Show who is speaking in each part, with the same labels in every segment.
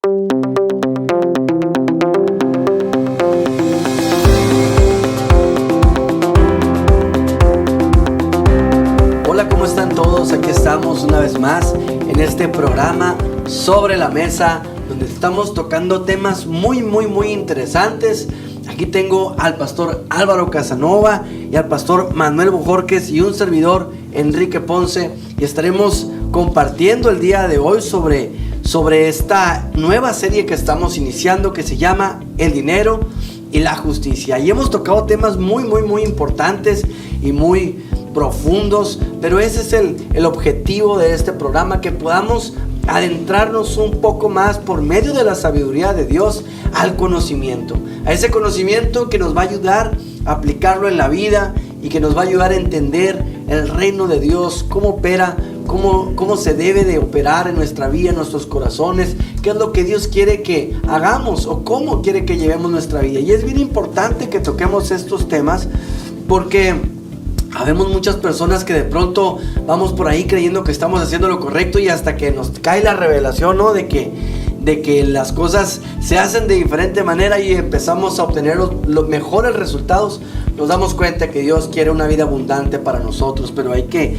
Speaker 1: Hola, ¿cómo están todos? Aquí estamos una vez más en este programa Sobre la Mesa, donde estamos tocando temas muy interesantes. Aquí tengo al pastor Álvaro Casanova y al pastor Manuel Bojorquez y un servidor, Enrique Ponce, y estaremos compartiendo el día de hoy sobre esta nueva serie que estamos iniciando, que se llama El dinero y la justicia. Y hemos tocado temas muy importantes y muy profundos, pero ese es el objetivo de este programa, que podamos adentrarnos un poco más por medio de la sabiduría de Dios al conocimiento, a ese conocimiento que nos va a ayudar a aplicarlo en la vida y que nos va a ayudar a entender el reino de Dios, cómo opera, cómo se debe de operar en nuestra vida, en nuestros corazones, qué es lo que Dios quiere que hagamos o cómo quiere que llevemos nuestra vida. Y es bien importante que toquemos estos temas, porque habemos muchas personas que de pronto vamos por ahí creyendo que estamos haciendo lo correcto, y hasta que nos cae la revelación, ¿no?, de que las cosas se hacen de diferente manera y empezamos a obtener los mejores resultados, nos damos cuenta que Dios quiere una vida abundante para nosotros. Pero hay que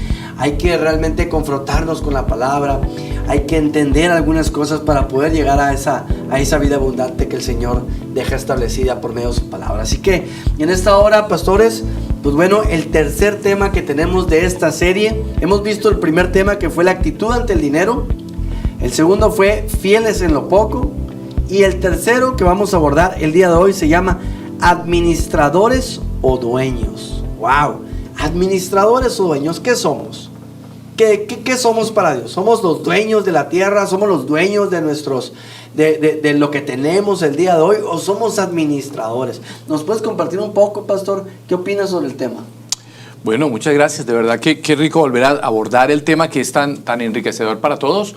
Speaker 1: realmente confrontarnos con la palabra, hay que entender algunas cosas para poder llegar a esa vida abundante que el Señor deja establecida por medio de su palabra. Así que en esta hora, pastores, pues bueno, el tercer tema que tenemos de esta serie, hemos visto el primer tema, que fue la actitud ante el dinero. El segundo fue fieles en lo poco. Y el tercero que vamos a abordar el día de hoy se llama administradores o dueños. ¡Wow! Administradores o dueños, ¿qué somos? ¿Qué somos para Dios? ¿Somos los dueños de la tierra? ¿Somos los dueños de de lo que tenemos el día de hoy? ¿O somos administradores? ¿Nos puedes compartir un poco, pastor? ¿Qué opinas sobre el tema?
Speaker 2: Bueno, muchas gracias. De verdad que qué rico volver a abordar el tema que es tan enriquecedor para todos.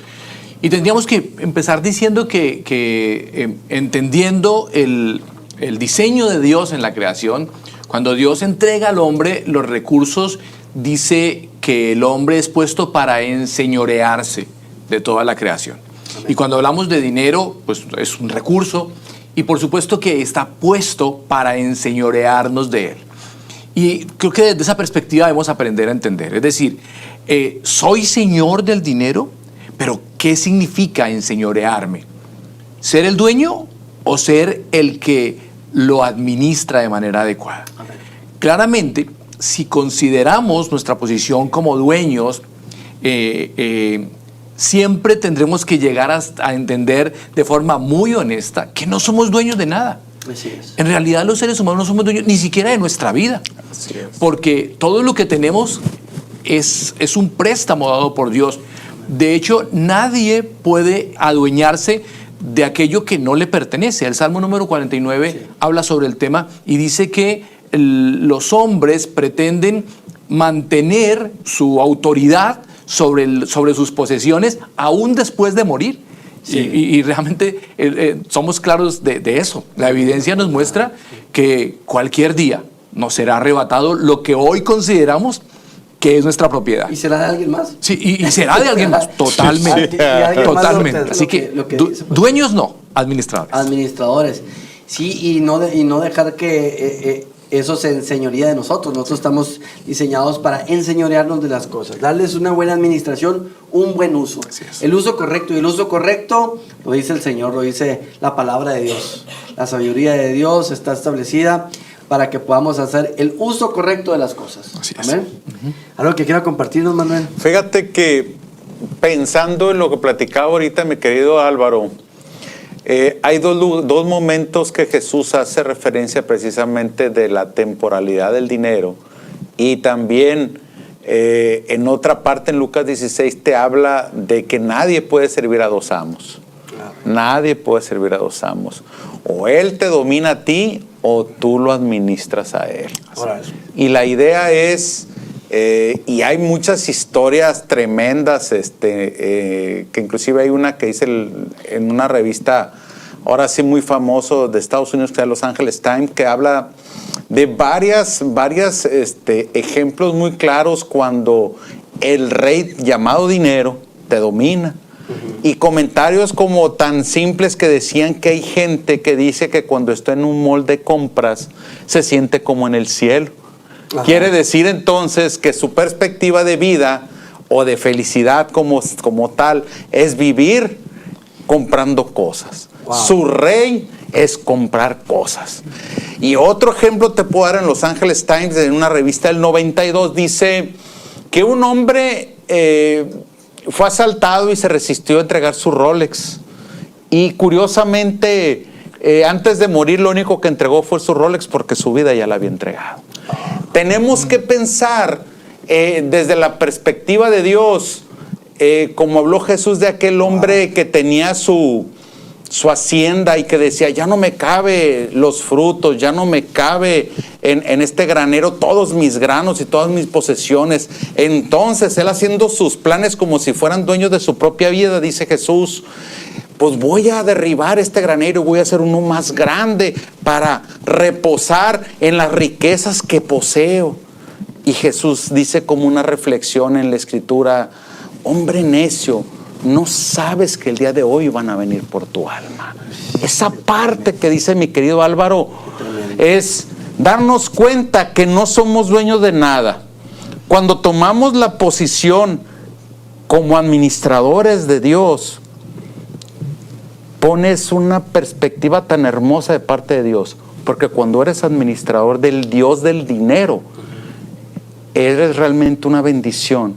Speaker 2: Y tendríamos que empezar diciendo que entendiendo el diseño de Dios en la creación, cuando Dios entrega al hombre los recursos, dice que el hombre es puesto para enseñorearse de toda la creación. Amén. Y cuando hablamos de dinero, pues es un recurso, y por supuesto que está puesto para enseñorearnos de él. Y creo que desde esa perspectiva debemos aprender a entender. Es decir, ¿soy señor del dinero? Pero ¿qué significa enseñorearme? ¿Ser el dueño o ser el que lo administra de manera adecuada? Amén. Claramente, si consideramos nuestra posición como dueños, siempre tendremos que llegar a entender de forma muy honesta que no somos dueños de nada.
Speaker 1: Así es.
Speaker 2: En realidad, los seres humanos no somos dueños ni siquiera de nuestra vida. Así es. Porque todo lo que tenemos es un préstamo dado por Dios. De hecho, nadie puede adueñarse de aquello que no le pertenece. El Salmo número 49 habla sobre el tema y dice que los hombres pretenden mantener su autoridad sobre sus posesiones aún después de morir. Sí. Y realmente somos claros de eso. La evidencia nos muestra que cualquier día nos será arrebatado lo que hoy consideramos que es nuestra propiedad.
Speaker 1: ¿Y será de alguien más?
Speaker 2: Sí, y será de alguien más, totalmente. Totalmente. Así que dueños no, administradores.
Speaker 1: Administradores. Sí, y no dejar que eso se enseñoría de nosotros. Nosotros estamos diseñados para enseñorearnos de las cosas, darles una buena administración, un buen uso. El uso correcto. Y el uso correcto lo dice el Señor, lo dice la palabra de Dios. La sabiduría de Dios está establecida para que podamos hacer el uso correcto de las cosas.
Speaker 2: Así es.
Speaker 1: Amén. ¿Algo que quiera compartirnos, Manuel?
Speaker 3: Fíjate que pensando en lo que platicaba ahorita mi querido Álvaro, hay dos momentos que Jesús hace referencia precisamente de la temporalidad del dinero, y también en otra parte en Lucas 16 te habla de que nadie puede servir a dos amos. Nadie puede servir a dos amos. O él te domina a ti o tú lo administras a él. Y la idea es, y hay muchas historias tremendas, que inclusive hay una que dice en una revista, ahora sí muy famoso de Estados Unidos, que es Los Angeles Times, que habla de varias ejemplos muy claros cuando el rey llamado dinero te domina. Y comentarios como tan simples que decían que hay gente que dice que cuando está en un mall de compras se siente como en el cielo. Ajá. Quiere decir entonces que su perspectiva de vida o de felicidad como tal es vivir comprando cosas. Wow. Su rey es comprar cosas. Y otro ejemplo te puedo dar en Los Angeles Times, en una revista del 92, dice que un hombre fue asaltado y se resistió a entregar su Rolex. Y curiosamente, antes de morir, lo único que entregó fue su Rolex porque su vida ya la había entregado. Tenemos que pensar desde la perspectiva de Dios, como habló Jesús de aquel hombre que tenía su hacienda y que decía, ya no me cabe los frutos, ya no me cabe en este granero todos mis granos y todas mis posesiones. Entonces él, haciendo sus planes como si fueran dueños de su propia vida, dice Jesús, pues voy a derribar este granero y voy a hacer uno más grande para reposar en las riquezas que poseo. Y Jesús dice como una reflexión en la Escritura, hombre necio, no sabes que el día de hoy van a venir por tu alma. Esa parte que dice mi querido Álvaro es darnos cuenta que no somos dueños de nada. Cuando tomamos la posición como administradores de Dios, pones una perspectiva tan hermosa de parte de Dios, porque cuando eres administrador del Dios del dinero, eres realmente una bendición.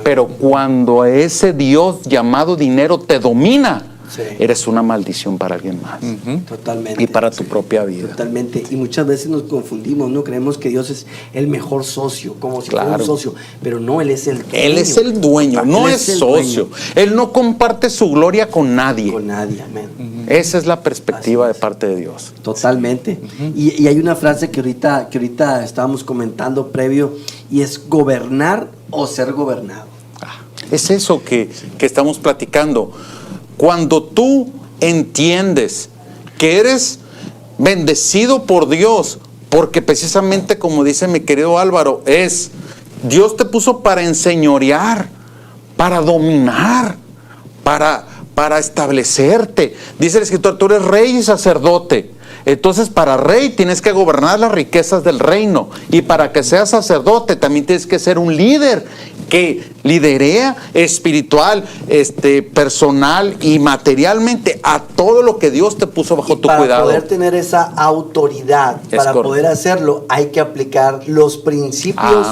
Speaker 3: Pero cuando ese Dios llamado dinero te domina, sí, eres una maldición para alguien más.
Speaker 1: Totalmente.
Speaker 3: Y para tu propia vida.
Speaker 1: Totalmente. Y muchas veces nos confundimos, ¿no? Creemos que Dios es el mejor socio, como si fuera un socio. Pero no, Él es el dueño.
Speaker 3: Él es el dueño, no es socio. Él no comparte su gloria con nadie.
Speaker 1: Con nadie, amén.
Speaker 3: Esa es la perspectiva de parte de Dios.
Speaker 1: Totalmente. Y hay una frase que ahorita estábamos comentando previo, y es gobernar o ser gobernado.
Speaker 3: Es eso que estamos platicando. Cuando tú entiendes que eres bendecido por Dios, porque precisamente como dice mi querido Álvaro, Dios te puso para enseñorear, para dominar, para establecerte. Dice el escritor, tú eres rey y sacerdote. Entonces, para rey tienes que gobernar las riquezas del reino. Y para que seas sacerdote también tienes que ser un líder que liderea espiritual, personal y materialmente a todo lo que Dios te puso bajo tu cuidado.
Speaker 1: Para poder tener esa autoridad, para poder hacerlo, hay que aplicar los principios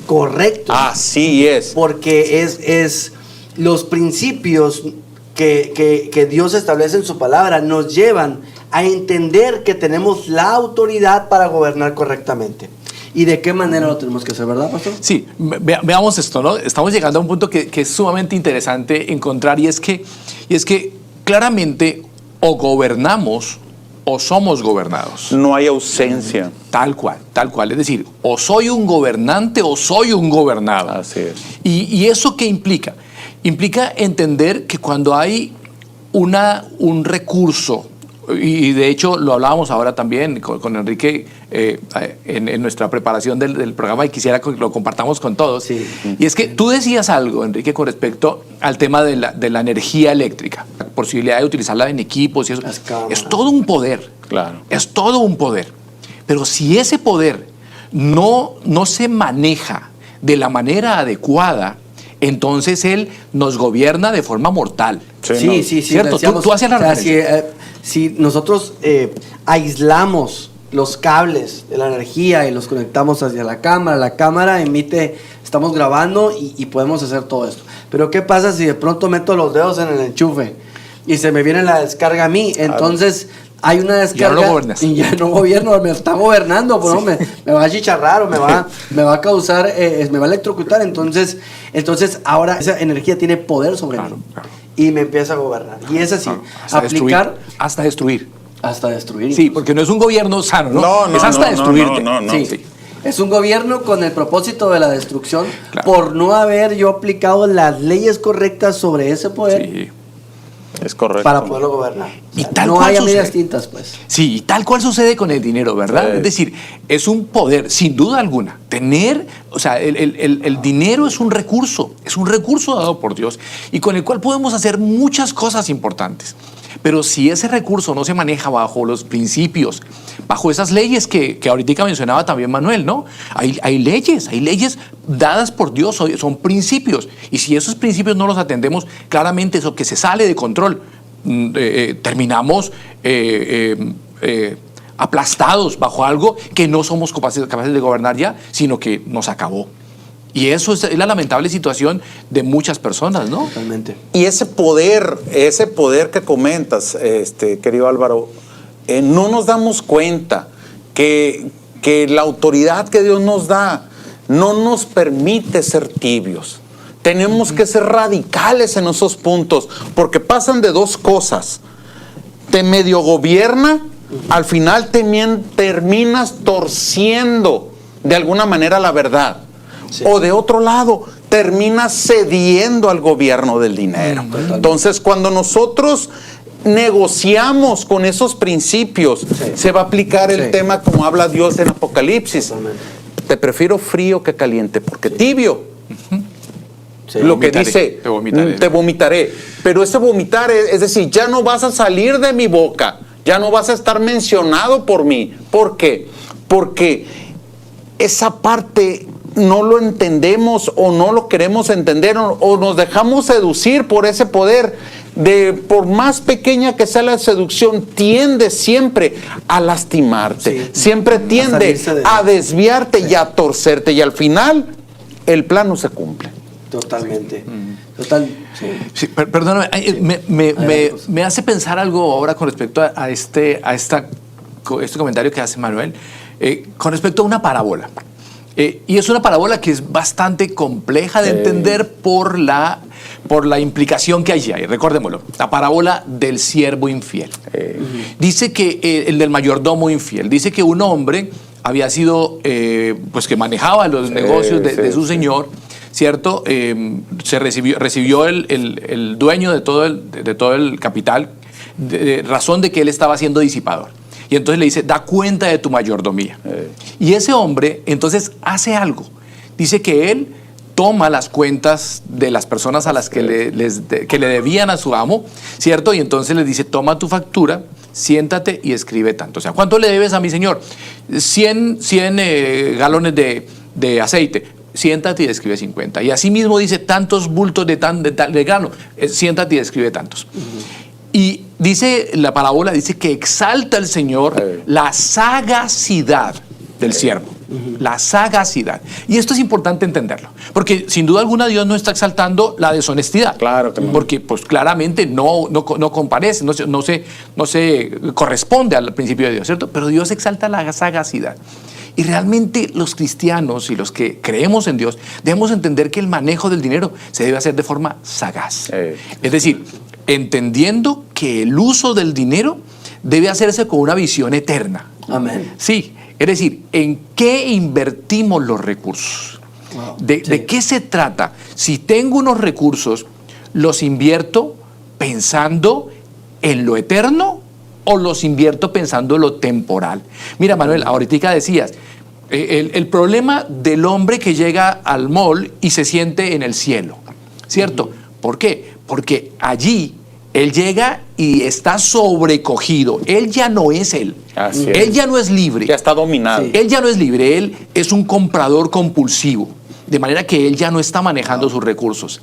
Speaker 1: correctos.
Speaker 3: Así es.
Speaker 1: Porque es los principios que Dios establece en su palabra nos llevan a entender que tenemos la autoridad para gobernar correctamente. ¿Y de qué manera lo tenemos que hacer, verdad, pastor?
Speaker 2: Sí, veamos esto, ¿no? Estamos llegando a un punto que es sumamente interesante encontrar, y es que claramente o gobernamos o somos gobernados.
Speaker 3: No hay ausencia.
Speaker 2: Tal cual. Es decir, o soy un gobernante o soy un gobernado.
Speaker 3: Así es.
Speaker 2: ¿Y eso qué implica? Implica entender que cuando hay un recurso, y de hecho lo hablábamos ahora también con Enrique en nuestra preparación del programa, y quisiera que lo compartamos con todos.
Speaker 1: Sí.
Speaker 2: Y es que tú decías algo, Enrique, con respecto al tema de la energía eléctrica, la posibilidad de utilizarla en equipos y eso. Es todo un poder.
Speaker 3: Claro.
Speaker 2: Es todo un poder. Pero si ese poder no se maneja de la manera adecuada, entonces él nos gobierna de forma mortal.
Speaker 1: Sí.
Speaker 2: ¿Cierto? Tú hacías la referencia.
Speaker 1: Si nosotros aislamos los cables de la energía y los conectamos hacia la cámara emite, estamos grabando y podemos hacer todo esto. Pero ¿qué pasa si de pronto meto los dedos en el enchufe y se me viene la descarga a mí? Entonces hay una descarga.
Speaker 2: Ya no gobernas.
Speaker 1: Y ya no gobierno, me está gobernando, pues, sí. me va a chicharrar o me va a causar, me va a electrocutar. Entonces ahora esa energía tiene poder sobre mí. Claro. Y me empieza a gobernar. Y es así.
Speaker 2: Aplicar. Hasta destruir.
Speaker 1: Hasta destruir.
Speaker 2: Sí, porque no es un gobierno sano, ¿no?
Speaker 3: No,
Speaker 2: es hasta destruirte.
Speaker 3: No.
Speaker 1: Sí. Es un gobierno con el propósito de la destrucción, por no haber yo aplicado las leyes correctas sobre ese poder.
Speaker 2: Sí.
Speaker 3: Es correcto.
Speaker 1: para poderlo gobernar.
Speaker 2: Y tal
Speaker 1: no
Speaker 2: cual
Speaker 1: haya
Speaker 2: sucede.
Speaker 1: medias tintas, pues.
Speaker 2: Sí, y tal cual sucede con el dinero, ¿verdad?
Speaker 3: Sí.
Speaker 2: Es decir, es un poder, sin duda alguna. Tener, o sea, el dinero es un recurso dado por Dios y con el cual podemos hacer muchas cosas importantes. Pero si ese recurso no se maneja bajo los principios, bajo esas leyes que ahorita mencionaba también Manuel, ¿no? Hay leyes dadas por Dios, son principios. Y si esos principios no los atendemos, claramente eso que se sale de control, terminamos aplastados bajo algo que no somos capaces de gobernar ya, sino que nos acabó. Y eso es la lamentable situación de muchas personas, ¿no?
Speaker 1: Totalmente.
Speaker 3: Y ese poder que comentas, querido Álvaro, no nos damos cuenta que la autoridad que Dios nos da no nos permite ser tibios. Tenemos que ser radicales en esos puntos, porque pasan de dos cosas. Te medio gobierna, al final terminas torciendo de alguna manera la verdad.
Speaker 1: Sí.
Speaker 3: O de otro lado, terminas cediendo al gobierno del dinero. Entonces, cuando nosotros negociamos con esos principios,
Speaker 1: Sí.
Speaker 3: se va a aplicar el
Speaker 1: Sí.
Speaker 3: tema como habla Dios en Apocalipsis.
Speaker 1: Totalmente.
Speaker 3: Te prefiero frío que caliente, porque tibio.
Speaker 1: Sí.
Speaker 3: Lo que
Speaker 2: vomitaré,
Speaker 3: dice,
Speaker 2: te vomitaré.
Speaker 3: Pero ese vomitar es decir, ya no vas a salir de mi boca, ya no vas a estar mencionado por mí. ¿Por qué? Porque esa parte no lo entendemos o no lo queremos entender o nos dejamos seducir por ese poder. Por más pequeña que sea la seducción, tiende siempre a lastimarte,
Speaker 1: Sí.
Speaker 3: siempre tiende
Speaker 1: salirse de-
Speaker 3: a desviarte y a torcerte, y al final el plan no se cumple.
Speaker 1: Totalmente. Total. Sí.
Speaker 2: Sí, perdóname, me hace pensar algo ahora con respecto a este comentario que hace Manuel, con respecto a una parábola. Y es una parábola que es bastante compleja de entender por la implicación que hay ahí. Recordémoslo, la parábola del siervo infiel. Dice que el del mayordomo infiel, dice que un hombre había sido, pues que manejaba los negocios de su señor, ¿cierto? Recibió el dueño de todo el capital, razón de que él estaba siendo disipador. Y entonces le dice, da cuenta de tu mayordomía. Y ese hombre entonces hace algo. Dice que él toma las cuentas de las personas a las que le debían a su amo, ¿cierto? Y entonces les dice, toma tu factura, siéntate y escribe tanto. O sea, ¿cuánto le debes a mi señor? 100 galones de aceite. Siéntate y escribe 50. Y así mismo dice, tantos bultos de grano. Siéntate y escribe tantos. Y dice la parábola, dice que exalta el Señor la sagacidad del siervo. La sagacidad. Y esto es importante entenderlo, porque sin duda alguna Dios no está exaltando la deshonestidad.
Speaker 3: Claro que no.
Speaker 2: Porque pues claramente no comparece, no se corresponde al principio de Dios, ¿cierto? Pero Dios exalta la sagacidad. Y realmente los cristianos y los que creemos en Dios debemos entender que el manejo del dinero se debe hacer de forma sagaz. Es decir, entendiendo que el uso del dinero debe hacerse con una visión eterna.
Speaker 1: Amén.
Speaker 2: Sí, es decir, ¿en qué invertimos los recursos?
Speaker 1: Wow.
Speaker 2: ¿De qué se trata? Si tengo unos recursos, ¿los invierto pensando en lo eterno o los invierto pensando en lo temporal? Mira, Manuel, ahorita decías, el problema del hombre que llega al mall y se siente en el cielo, ¿cierto? ¿Por qué? Porque allí él llega y está sobrecogido. Él ya no es él.
Speaker 3: Así
Speaker 2: Él
Speaker 3: es.
Speaker 2: ya no es libre.
Speaker 3: Ya está dominado.
Speaker 1: Sí.
Speaker 2: Él ya no es libre, él es un comprador compulsivo, de manera que él ya no está manejando sus recursos.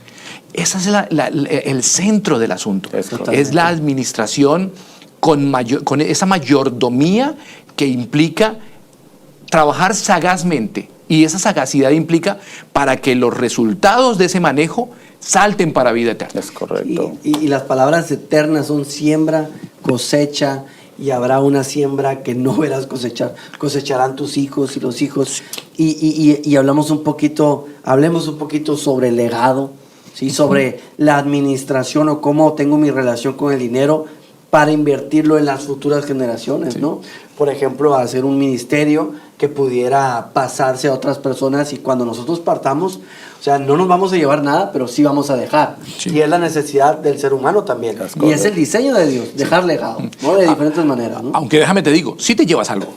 Speaker 2: Ese es el centro del asunto. Es la administración con esa mayordomía que implica trabajar sagazmente. Y esa sagacidad implica para que los resultados de ese manejo salten para vida eterna.
Speaker 3: Es correcto.
Speaker 1: Y las palabras eternas son siembra, cosecha, y habrá una siembra que no verás cosechar. Cosecharán tus hijos y los hijos. Y hablemos un poquito sobre el legado, ¿sí? Sobre la administración o cómo tengo mi relación con el dinero. para invertirlo en las futuras generaciones,
Speaker 2: Sí.
Speaker 1: ¿no? Por ejemplo, hacer un ministerio que pudiera pasarse a otras personas, y cuando nosotros partamos, o sea, no nos vamos a llevar nada, pero sí vamos a dejar.
Speaker 2: Sí.
Speaker 1: Y es la necesidad del ser humano también.
Speaker 3: Es
Speaker 1: Y es el diseño de Dios, dejar legado, ¿no? De diferentes maneras, ¿no?
Speaker 2: Aunque déjame te digo, sí te llevas algo.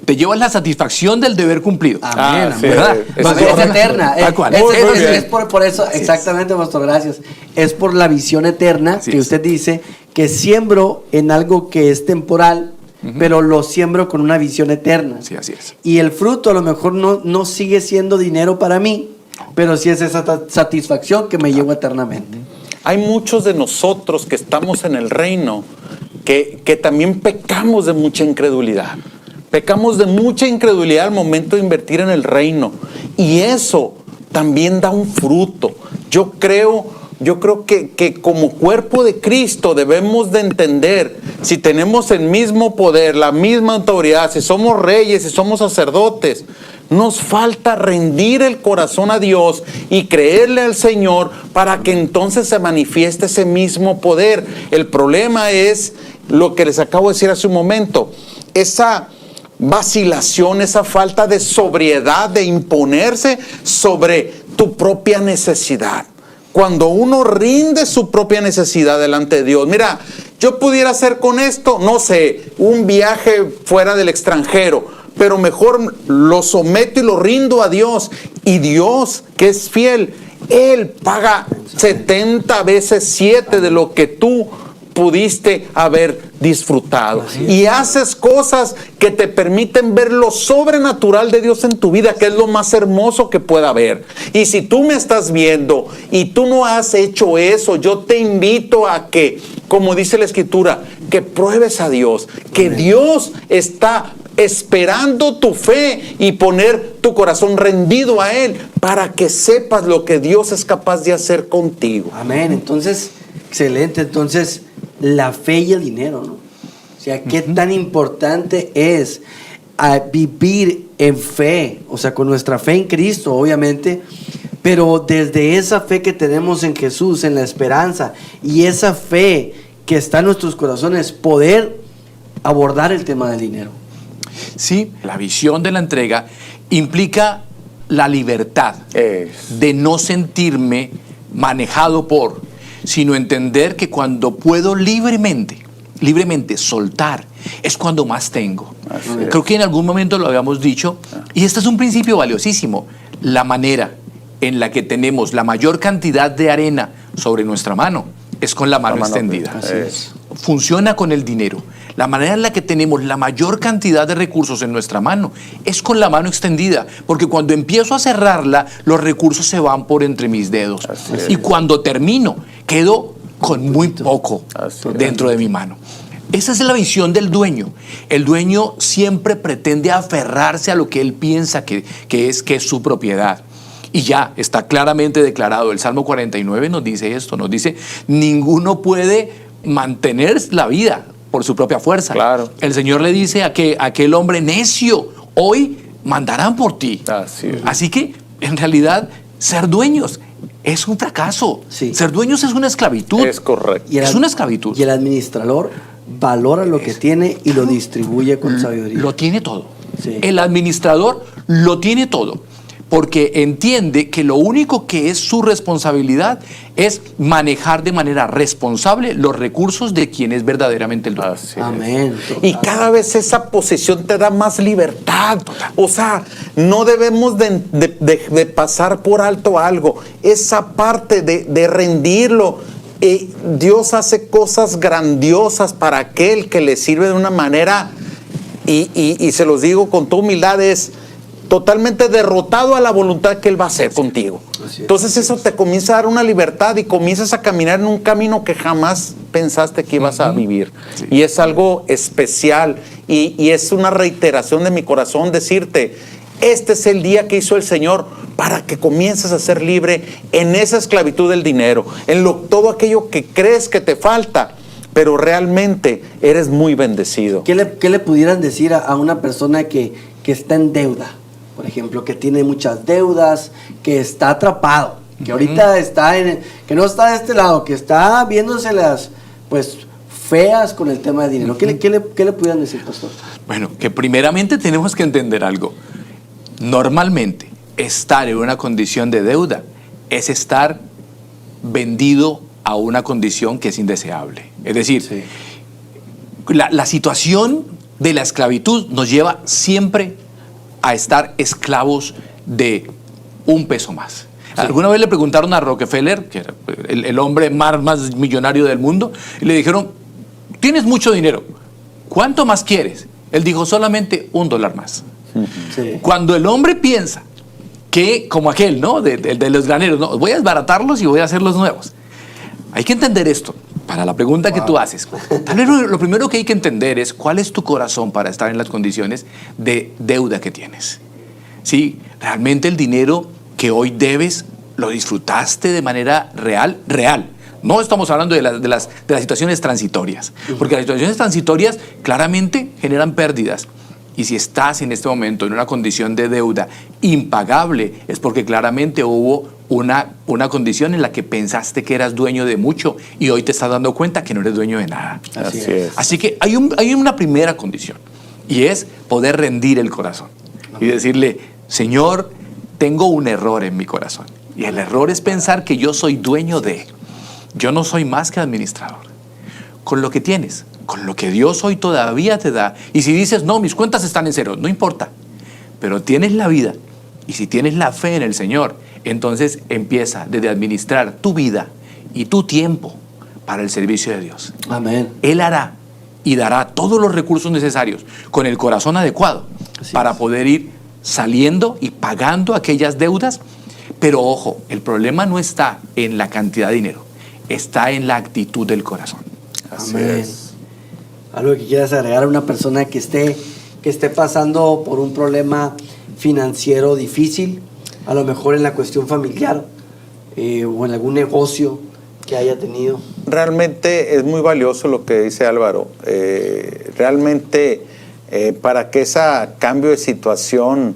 Speaker 2: Te llevas la satisfacción del deber cumplido.
Speaker 1: Amén,
Speaker 3: sí,
Speaker 1: amén.
Speaker 2: ¿verdad?
Speaker 3: eso
Speaker 1: Es,
Speaker 3: sí.
Speaker 1: eterna.
Speaker 2: Tal cual.
Speaker 1: Es,
Speaker 3: Muy bien.
Speaker 1: es por eso,
Speaker 2: Así es.
Speaker 1: exactamente, pastor, gracias. Es por la visión eterna
Speaker 2: Así
Speaker 1: que
Speaker 2: es.
Speaker 1: usted dice que siembro en algo que es temporal, pero lo siembro con una visión eterna.
Speaker 2: Sí, así es.
Speaker 1: Y el fruto a lo mejor no sigue siendo dinero para mí, pero sí es esa satisfacción que me llevo eternamente.
Speaker 3: Hay muchos de nosotros que estamos en el reino que también pecamos de mucha incredulidad. Pecamos de mucha incredulidad al momento de invertir en el reino. Y eso también da un fruto. Yo creo que como cuerpo de Cristo debemos de entender, si tenemos el mismo poder, la misma autoridad, si somos reyes, si somos sacerdotes, nos falta rendir el corazón a Dios y creerle al Señor para que entonces se manifieste ese mismo poder. El problema es lo que les acabo de decir hace un momento, esa vacilación, esa falta de sobriedad, de imponerse sobre tu propia necesidad. Cuando uno rinde su propia necesidad delante de Dios, mira, yo pudiera hacer con esto, no sé, un viaje fuera del extranjero, pero mejor lo someto y lo rindo a Dios. Y Dios, que es fiel, Él paga 70 veces 7 de lo que tú pudiste haber disfrutado. Y haces cosas que te permiten ver lo sobrenatural de Dios en tu vida, que es lo más hermoso que pueda haber. Y si tú me estás viendo y tú no has hecho eso, yo te invito a que, como dice la Escritura, que pruebes a Dios, que Dios está esperando tu fe y poner tu corazón rendido a Él para que sepas lo que Dios es capaz de hacer contigo.
Speaker 1: Amén. Entonces, excelente. Entonces, la fe y el dinero, ¿no? O sea, qué tan importante es vivir en fe, o sea, con nuestra fe en Cristo, obviamente, pero desde esa fe que tenemos en Jesús, en la esperanza, y esa fe que está en nuestros corazones, poder abordar el tema del dinero.
Speaker 2: Sí, la visión de la entrega implica la libertad
Speaker 3: Es.
Speaker 2: de no sentirme manejado por, sino entender que cuando puedo libremente soltar, es cuando más tengo.
Speaker 3: Así
Speaker 2: Creo
Speaker 3: es.
Speaker 2: que en algún momento lo habíamos dicho, y este es un principio valiosísimo. La manera en la que tenemos la mayor cantidad de arena sobre nuestra mano es con la mano extendida.
Speaker 3: Así es.
Speaker 2: Funciona con el dinero. La manera en la que tenemos la mayor cantidad de recursos en nuestra mano es con la mano extendida, porque cuando empiezo a cerrarla, los recursos se van por entre mis dedos.
Speaker 3: Así es.
Speaker 2: Y cuando termino, quedo con muy poco
Speaker 3: Así es.
Speaker 2: dentro de mi mano. Esa es la visión del dueño. El dueño siempre pretende aferrarse a lo que él piensa que es su propiedad. Y ya está claramente declarado. El Salmo 49 nos dice esto, nos dice, ninguno puede mantener la vida por su propia fuerza.
Speaker 3: Claro.
Speaker 2: El Señor le dice a aquel hombre necio, hoy mandarán por ti.
Speaker 3: Así es.
Speaker 2: Así que, en realidad, ser dueños es un fracaso.
Speaker 1: Sí.
Speaker 2: Ser dueños es una esclavitud.
Speaker 3: Es correcto.
Speaker 1: Y
Speaker 2: Es una esclavitud.
Speaker 1: Y el administrador valora lo que tiene y lo distribuye con sabiduría.
Speaker 2: Lo tiene todo.
Speaker 1: Sí.
Speaker 2: El administrador lo tiene todo, porque entiende que lo único que es su responsabilidad es manejar de manera responsable los recursos de quien es verdaderamente el dueño.
Speaker 3: Así es.
Speaker 1: Amén.
Speaker 3: Y cada vez esa posición te da más libertad. O sea, no debemos de pasar por alto algo. Esa parte de rendirlo. Dios hace cosas grandiosas para aquel que le sirve de una manera, y se los digo con toda humildad, es totalmente derrotado a la voluntad que Él va a hacer contigo.
Speaker 1: Así es.
Speaker 3: Entonces eso te comienza a dar una libertad y comienzas a caminar en un camino que jamás pensaste que ibas a vivir.
Speaker 2: Sí.
Speaker 3: Y es algo especial y es una reiteración de mi corazón decirte, este es el día que hizo el Señor para que comiences a ser libre en esa esclavitud del dinero, en todo aquello que crees que te falta, pero realmente eres muy bendecido.
Speaker 1: ¿Qué le pudieran decir a una persona que está en deuda? Por ejemplo, que tiene muchas deudas, que está atrapado, que ahorita está que no está de este lado, que está viéndoselas pues feas con el tema de dinero. ¿Qué le pudieran decir, pastor?
Speaker 2: Bueno, que primeramente tenemos que entender algo. Normalmente, estar en una condición de deuda es estar vendido a una condición que es indeseable. Es decir,
Speaker 1: Sí.
Speaker 2: la situación de la esclavitud nos lleva siempre a estar esclavos de un peso más. Sí. Alguna vez le preguntaron a Rockefeller, que era el hombre más millonario del mundo, y le dijeron, tienes mucho dinero, ¿cuánto más quieres? Él dijo, solamente $1 más.
Speaker 1: Sí.
Speaker 2: Cuando el hombre piensa que, como aquel, ¿no? De los graneros, ¿no? Voy a desbaratarlos y voy a hacerlos nuevos. Hay que entender esto, para la pregunta que tú haces. Tal vez lo primero que hay que entender es cuál es tu corazón para estar en las condiciones de deuda que tienes. ¿Sí? Realmente el dinero que hoy debes, ¿lo disfrutaste de manera real? Real. No estamos hablando de las situaciones transitorias, porque las situaciones transitorias claramente generan pérdidas. Y si estás en este momento en una condición de deuda impagable, es porque claramente hubo una condición en la que pensaste que eras dueño de mucho y hoy te estás dando cuenta que no eres dueño de nada.
Speaker 3: Así es.
Speaker 2: Así que hay una primera condición, y es poder rendir el corazón y decirle, Señor, tengo un error en mi corazón. Y el error es pensar que yo soy dueño de. Yo no soy más que administrador. Con lo que tienes, con lo que Dios hoy todavía te da. Y si dices, no, mis cuentas están en cero, no importa. Pero tienes la vida. Y si tienes la fe en el Señor, entonces empieza desde administrar tu vida y tu tiempo para el servicio de Dios.
Speaker 1: Amén.
Speaker 2: Él hará y dará todos los recursos necesarios con el corazón adecuado para poder ir saliendo y pagando aquellas deudas. Pero ojo, el problema no está en la cantidad de dinero, está en la actitud del corazón.
Speaker 3: Así
Speaker 1: Amén.
Speaker 3: es.
Speaker 1: Algo que quieras agregar a una persona que esté pasando por un problema financiero difícil, a lo mejor en la cuestión familiar o en algún negocio que haya tenido.
Speaker 3: Realmente es muy valioso lo que dice Álvaro. Realmente para que ese cambio de situación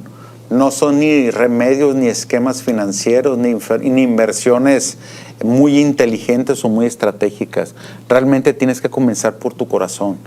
Speaker 3: no son ni remedios ni esquemas financieros ni inversiones muy inteligentes o muy estratégicas. Realmente tienes que comenzar por tu corazón.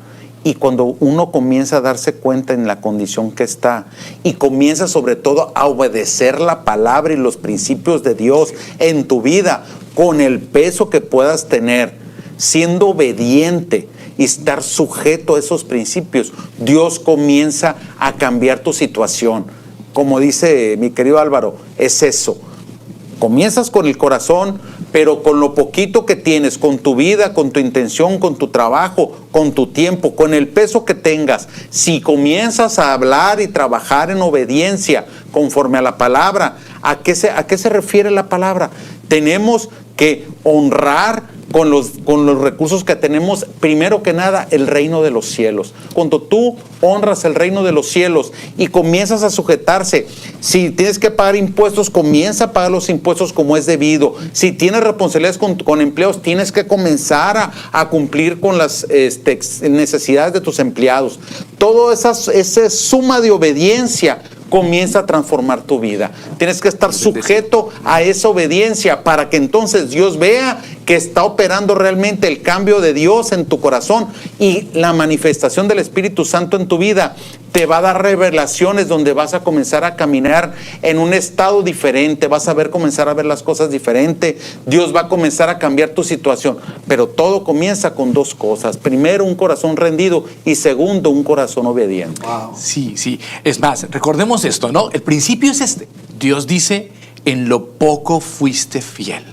Speaker 3: Y cuando uno comienza a darse cuenta en la condición que está y comienza sobre todo a obedecer la palabra y los principios de Dios en tu vida, con el peso que puedas tener, siendo obediente y estar sujeto a esos principios, Dios comienza a cambiar tu situación. Como dice mi querido Álvaro, es eso. Comienzas con el corazón, pero con lo poquito que tienes, con tu vida, con tu intención, con tu trabajo, con tu tiempo, con el peso que tengas, si comienzas a hablar y trabajar en obediencia conforme a la palabra, ¿a qué se refiere la palabra? Tenemos que honrar con los recursos que tenemos, primero que nada, el reino de los cielos. Cuando tú honras el reino de los cielos y comienzas a sujetarse, si tienes que pagar impuestos, comienza a pagar los impuestos como es debido. Si tienes responsabilidades con empleos, tienes que comenzar a cumplir con las necesidades de tus empleados. Toda esa suma de obediencia comienza a transformar tu vida. Tienes que estar sujeto a esa obediencia para que entonces Dios vea que está operando realmente el cambio de Dios en tu corazón, y la manifestación del Espíritu Santo en tu vida te va a dar revelaciones donde vas a comenzar a caminar en un estado diferente, vas a comenzar a ver las cosas diferente. Dios va a comenzar a cambiar tu situación, pero todo comienza con dos cosas: primero, un corazón rendido, y segundo, un corazón obediente.
Speaker 1: Wow.
Speaker 2: Sí. Es más, recordemos esto, ¿no? El principio es este. Dios dice, en lo poco fuiste fiel.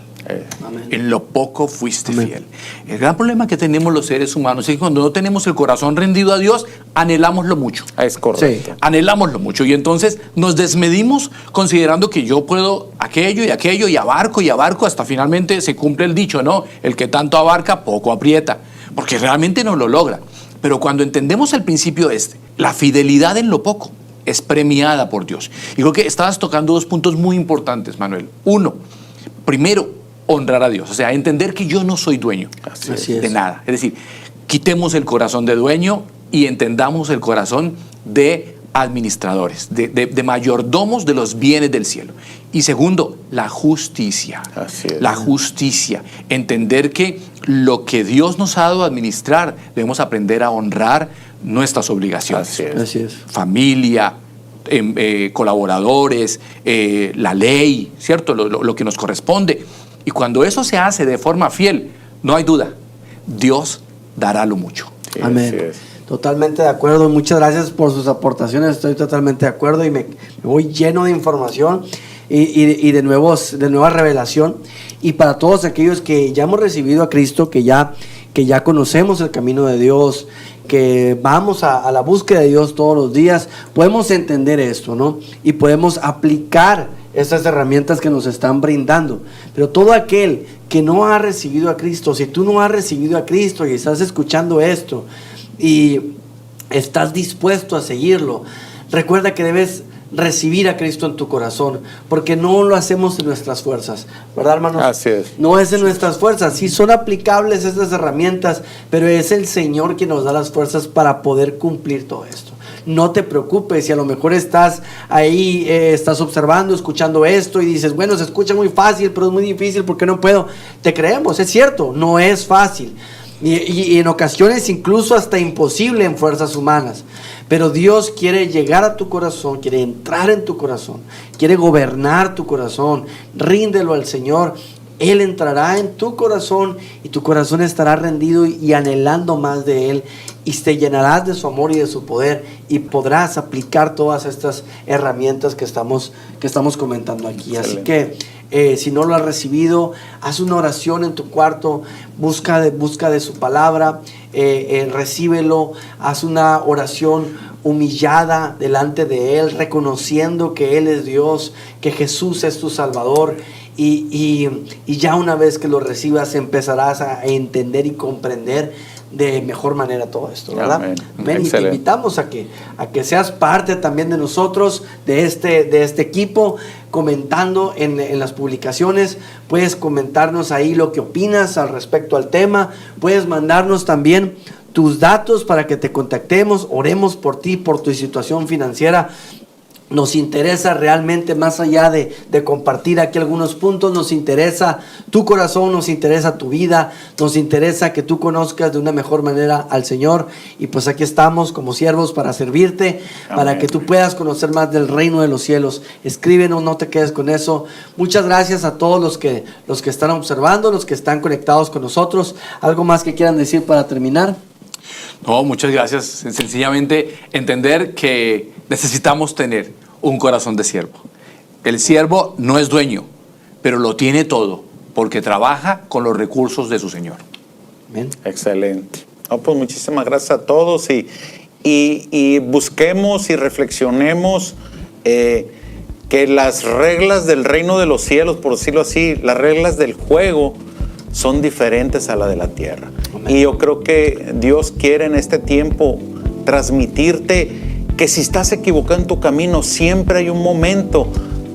Speaker 1: Amén.
Speaker 2: En lo poco fuiste
Speaker 1: Amén.
Speaker 2: fiel. El gran problema que tenemos los seres humanos es que cuando no tenemos el corazón rendido a Dios, anhelamos lo mucho.
Speaker 3: Es correcto.
Speaker 1: Sí.
Speaker 2: Anhelamos lo mucho, y entonces nos desmedimos considerando que yo puedo aquello y abarco hasta finalmente se cumple el dicho, ¿no? El que tanto abarca, poco aprieta, porque realmente no lo logra. Pero cuando entendemos el principio la fidelidad en lo poco es premiada por Dios. Y creo que estabas tocando dos puntos muy importantes, Manuel. Uno, primero, honrar a Dios, o sea, entender que yo no soy dueño
Speaker 1: Así
Speaker 2: de
Speaker 1: es.
Speaker 2: nada. Es decir, quitemos el corazón de dueño y entendamos el corazón de administradores, de mayordomos de los bienes del cielo. Y segundo, la justicia.
Speaker 3: Así es.
Speaker 2: La justicia. Entender que lo que Dios nos ha dado a administrar, debemos aprender a honrar nuestras obligaciones.
Speaker 3: Así es.
Speaker 1: Así es.
Speaker 2: Familia, colaboradores, la ley, ¿cierto? Lo que nos corresponde. Y cuando eso se hace de forma fiel, no hay duda, Dios dará lo mucho.
Speaker 3: Sí,
Speaker 1: Amén.
Speaker 3: así es.
Speaker 1: Totalmente de acuerdo. Muchas gracias por sus aportaciones. Estoy totalmente de acuerdo y me voy lleno de información y de nueva revelación. Y para todos aquellos que ya hemos recibido a Cristo, que ya conocemos el camino de Dios, que vamos a la búsqueda de Dios todos los días, podemos entender esto, ¿no? Y podemos aplicar estas herramientas que nos están brindando. Pero todo aquel que no ha recibido a Cristo, si tú no has recibido a Cristo y estás escuchando esto y estás dispuesto a seguirlo, recuerda que debes recibir a Cristo en tu corazón, porque no lo hacemos en nuestras fuerzas, ¿verdad, hermanos?
Speaker 3: Así es.
Speaker 1: No es en nuestras fuerzas. Sí son aplicables estas herramientas, pero es el Señor quien nos da las fuerzas para poder cumplir todo esto. No te preocupes si a lo mejor estás ahí, estás observando, escuchando esto y dices, bueno, se escucha muy fácil, pero es muy difícil porque no puedo. Te creemos, es cierto, no es fácil. Y en ocasiones incluso hasta imposible en fuerzas humanas. Pero Dios quiere llegar a tu corazón, quiere entrar en tu corazón, quiere gobernar tu corazón. Ríndelo al Señor. Él entrará en tu corazón y tu corazón estará rendido y anhelando más de Él. Y te llenarás de su amor y de su poder y podrás aplicar todas estas herramientas que estamos comentando aquí.
Speaker 3: Excelente.
Speaker 1: Así que si no lo has recibido, haz una oración en tu cuarto, busca de su palabra, recíbelo, haz una oración humillada delante de Él, reconociendo que Él es Dios, que Jesús es tu Salvador. Y ya una vez que lo recibas empezarás a entender y comprender de mejor manera todo esto, ¿verdad?
Speaker 3: Amén.
Speaker 1: Amén. Y te invitamos a que seas parte también de nosotros, de este equipo, comentando en las publicaciones. Puedes comentarnos ahí lo que opinas al respecto al tema. Puedes mandarnos también tus datos para que te contactemos, oremos por ti, por tu situación financiera. Nos interesa realmente, más allá de compartir aquí algunos puntos, nos interesa tu corazón, nos interesa tu vida, nos interesa que tú conozcas de una mejor manera al Señor. Y pues aquí estamos como siervos para servirte,
Speaker 3: Amén.
Speaker 1: para que tú puedas conocer más del reino de los cielos. Escríbenos, no te quedes con eso. Muchas gracias a todos los que están observando, los que están conectados con nosotros. ¿Algo más que quieran decir para terminar?
Speaker 2: No, muchas gracias. Sencillamente entender que necesitamos tener un corazón de siervo. El siervo no es dueño, pero lo tiene todo, porque trabaja con los recursos de su Señor.
Speaker 1: Amén.
Speaker 3: Excelente. No, pues muchísimas gracias a todos y busquemos y reflexionemos que las reglas del reino de los cielos, por decirlo así, las reglas del juego son diferentes a la de la tierra.
Speaker 1: Amén.
Speaker 3: Y yo creo que Dios quiere en este tiempo transmitirte que si estás equivocado en tu camino, siempre hay un momento,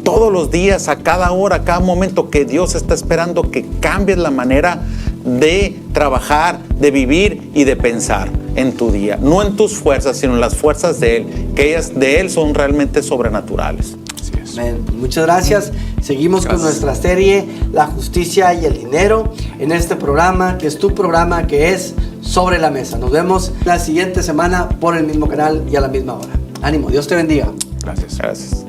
Speaker 3: todos los días, a cada hora, a cada momento, que Dios está esperando que cambies la manera de trabajar, de vivir y de pensar en tu día. No en tus fuerzas, sino en las fuerzas de Él, que ellas de Él son realmente sobrenaturales.
Speaker 2: Así es.
Speaker 1: Amén. Muchas gracias. Seguimos con nuestra serie La Justicia y el Dinero en este programa, que es tu programa, que es Sobre la Mesa. Nos vemos la siguiente semana por el mismo canal y a la misma hora. Ánimo, Dios te bendiga.
Speaker 2: Gracias.
Speaker 3: Gracias.